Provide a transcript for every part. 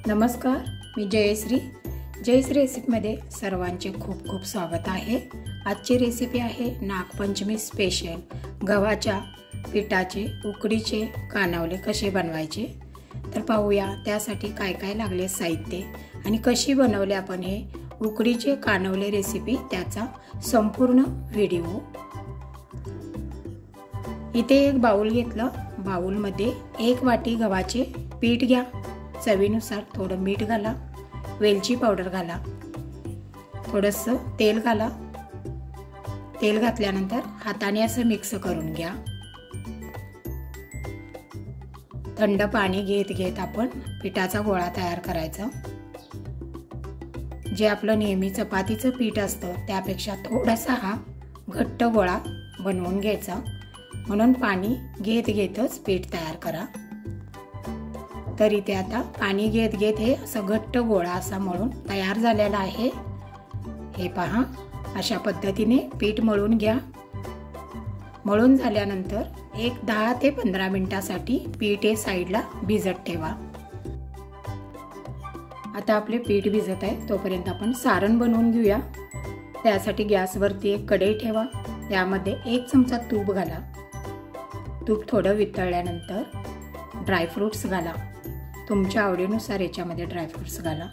नमस्कार, मी जयश्री रेसिपीमध्ये सर्वांचे खूप खूप स्वागत आहे। आजची रेसिपी आहे नागपंचमी स्पेशल गव्हाच्या पिठाचे उकडीचे कानवले कसे बनवायचे। तर पाहूया त्यासाठी काय काय लागले साहित्य आणि कशी बनवले आपण हे उकडीचे कानवले रेसिपी, त्याचा संपूर्ण व्हिडिओ। इथे एक बाउल घेतलं, बाउलमध्ये 1 वाटी गव्हाचे पीठ घ्या, चवीनुसार थोडं मीठ घाला, वेलची पावडर घाला, थोडंसं तेल घाला। तेल घातल्यानंतर हाताने असं मिक्स करून घ्या। थंड पाणी घेत आपण पिठाचा गोळा तयार करायचा। जे आपलं नेहमी चपातीचं पीठ असतं त्यापेक्षा थोडासा हा घट्ट गोळा बनवून घ्यायचा, म्हणून पाणी घेतच पीठ तयार करा। तर इथे आता पाणी घेत हे असं घट्ट गोळा असा मळून तयार झालेला आहे। हे पहा, अशा पद्धतीने पीठ मळून घ्या। मळून झाल्यानंतर एक 10 ते 15 मिनिटांसाठी पीठ हे साईडला भिजत ठेवा। आता आपले पीठ भिजत आहे, तोपर्यंत आपण सारण बनवून घेऊया। त्यासाठी गॅसवरती एक कढई ठेवा, त्यामध्ये 1 चमचा तूप घाला। तूप थोडं वितळल्यानंतर ड्रायफ्रूट्स घाला। तुमच्या आवडीनुसार याच्यामध्ये ड्रायफ्रूट्स घाला।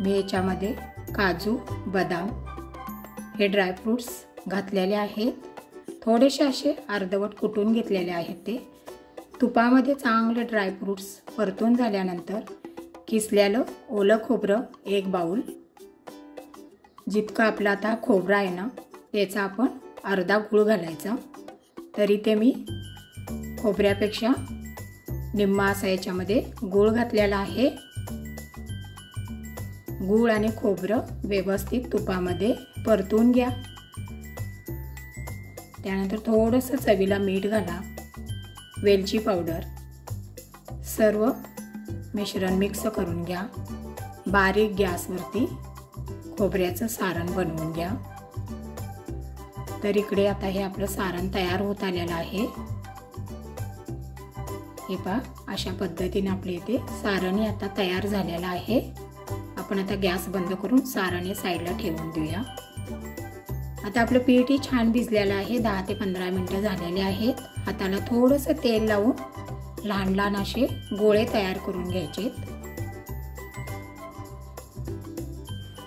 मी याच्यामध्ये काजू, बदाम हे ड्रायफ्रूट्स घातलेले आहेत। थोडेसे असे अर्धवट कुटून घेतलेले आहेत। ते तुपामध्ये चांगले ड्रायफ्रूट्स परतून झाल्यानंतर किसलेलं ओलं खोबरं 1 बाउल, जितकं आपलं आता खोबरं आहे ना त्याचा आपण अर्धा गूळ घालायचा। तरी ते मी खोबऱ्यापेक्षा निम्मा असा याच्यामध्ये गूळ घातलेला आहे। गूळ आणि खोबरं व्यवस्थित तुपामध्ये परतून घ्या। त्यानंतर थोडंसं चवीला मीठ घाला, वेलची पावडर, सर्व मिश्रण मिक्स करून घ्या। बारीक गॅसवरती खोबऱ्याचं सारण बनवून घ्या। तर इकडे आता हे आपलं सारण तयार होत आलेलं आहे। हे पहा, अशा पद्धतीने आपले इथे सारण आता तयार झालेलं आहे। आपण आता गॅस बंद करून सारण हे साईडला ठेवून देऊया। आता आपलं पीठ छान भिजलेलं आहे, 10 ते 15 मिनिटं झालेले आहेत। हाताला थोडंसं तेल लावून लहान लहान असे गोळे तयार करून घ्यायचे।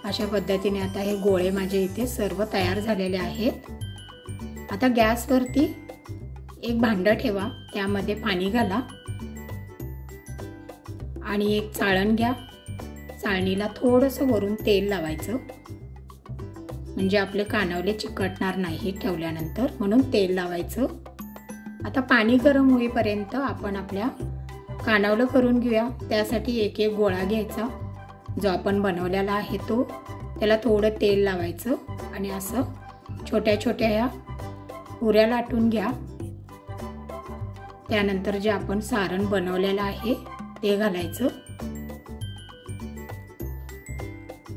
अशा पद्धतीने आता हे गोळे माझे इथे सर्व तयार झालेले आहेत। आता गॅसवरती एक भांडं ठेवा, त्यामध्ये पाणी घाला आणि एक चाळण घ्या। चाळणीला थोडंसं वरून तेल लावायचं, म्हणजे आपले कानवले चिकटणार नाही ठेवल्यानंतर, म्हणून तेल लावायचं। आता पाणी गरम होईपर्यंत आपण आपल्या कानवलं करून घेऊया। त्यासाठी एक गोळा घ्यायचा जो आपण बनवलेला आहे तो, त्याला थोडं तेल लावायचं आणि असं छोट्या छोट्या ह्या पुऱ्या लाटून घ्या। त्यानंतर जे आपण सारण बनवलेलं आहे ते घालायचं।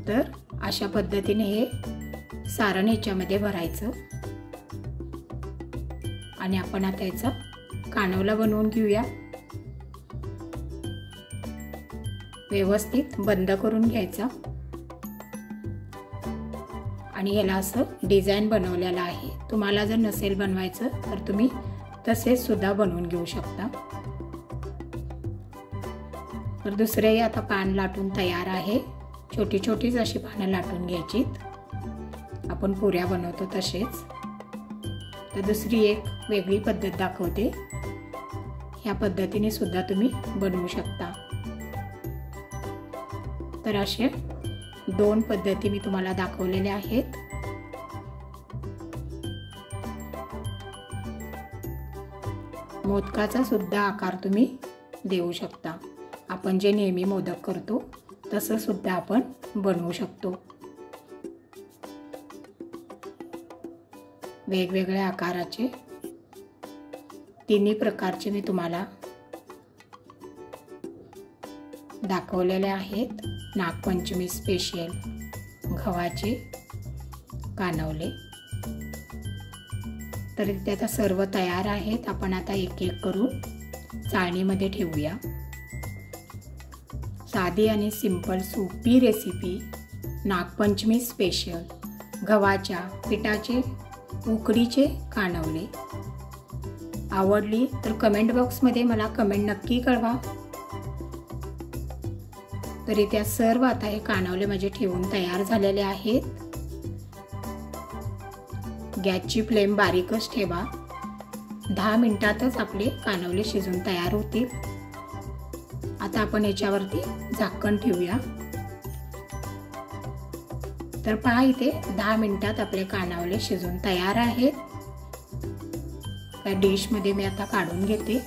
तर अशा पद्धतीने हे सारण ह्याच्यामध्ये भरायचं आणि आपण आता याचा कानवला बनवून घेऊया। व्यवस्थित बंद करून घ्यायचा आणि याला असं डिझाईन बनवलेलं आहे। तुम्हाला जर नसेल बनवायचं तर तुम्ही तसेच सुद्धा बनवून घेऊ शकता। तर दुसरे आता पान लाटून तयार आहे। छोटी छोटीच अशी पानं लाटून घ्यायची, आपण पुऱ्या बनवतो तसेच। तर दुसरी एक वेगळी पद्धत दाखवते, ह्या पद्धतीने सुद्धा तुम्ही बनवू शकता। तर असे 2 पद्धती मी तुम्हाला दाखवलेल्या आहेत। मोदकाचा सुद्धा आकार तुम्ही देऊ शकता। आपण जे नेहमी मोदक करतो तसं सुद्धा आपण बनवू शकतो। वेगवेगळ्या आकाराचे 3 प्रकारचे मी तुम्हाला दाखवलेले आहेत। नागपंचमी स्पेशल गव्हाचे कानवले। तर इथे आता सर्व तयार आहेत। आपण आता एक एक करून चाळणीमध्ये ठेवूया। साधी आणि सिंपल सोपी रेसिपी नागपंचमी स्पेशल गव्हाच्या पिठाचे उकडीचे कानवले। आवडली तर कमेंट बॉक्समध्ये मला कमेंट नक्की कळवा। तरी त्या सर्व आता हे कानवले माझे ठेवून तयार झालेले आहेत। गॅसची फ्लेम बारीकच ठेवा। 10 मिनिटातच आपले कानवले शिजून तयार होतील। आता आपण याच्यावरती झाकण ठेवूया। तर पहा इथे 10 मिनिटात आपले कानवले शिजून तयार आहेत। त्या डिश मध्ये मी आता काढून घेते।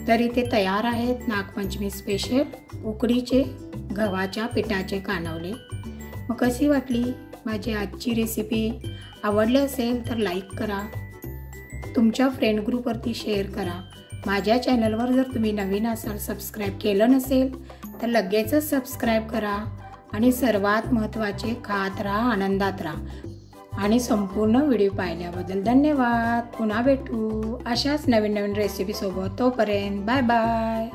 तर इथे तयार आहेत नागपंचमी स्पेशल उकडीचे गव्हाच्या पिठाचे कानवले। मग कशी वाटली माझी आजची रेसिपी? आवडली असेल तर लाईक करा, तुमच्या फ्रेंड ग्रुपवरती शेअर करा। माझ्या चॅनलवर जर तुम्ही नवीन असाल, सबस्क्राईब केलं नसेल तर लगेचच सबस्क्राईब करा। आणि सर्वात महत्त्वाचे, खात राहा, आनंदात राहा। आणि संपूर्ण व्हिडिओ पाहिल्याबद्दल धन्यवाद। पुन्हा भेटू अशाच नवीन नवीन रेसिपी सोबत। तोपर्यंत बाय बाय।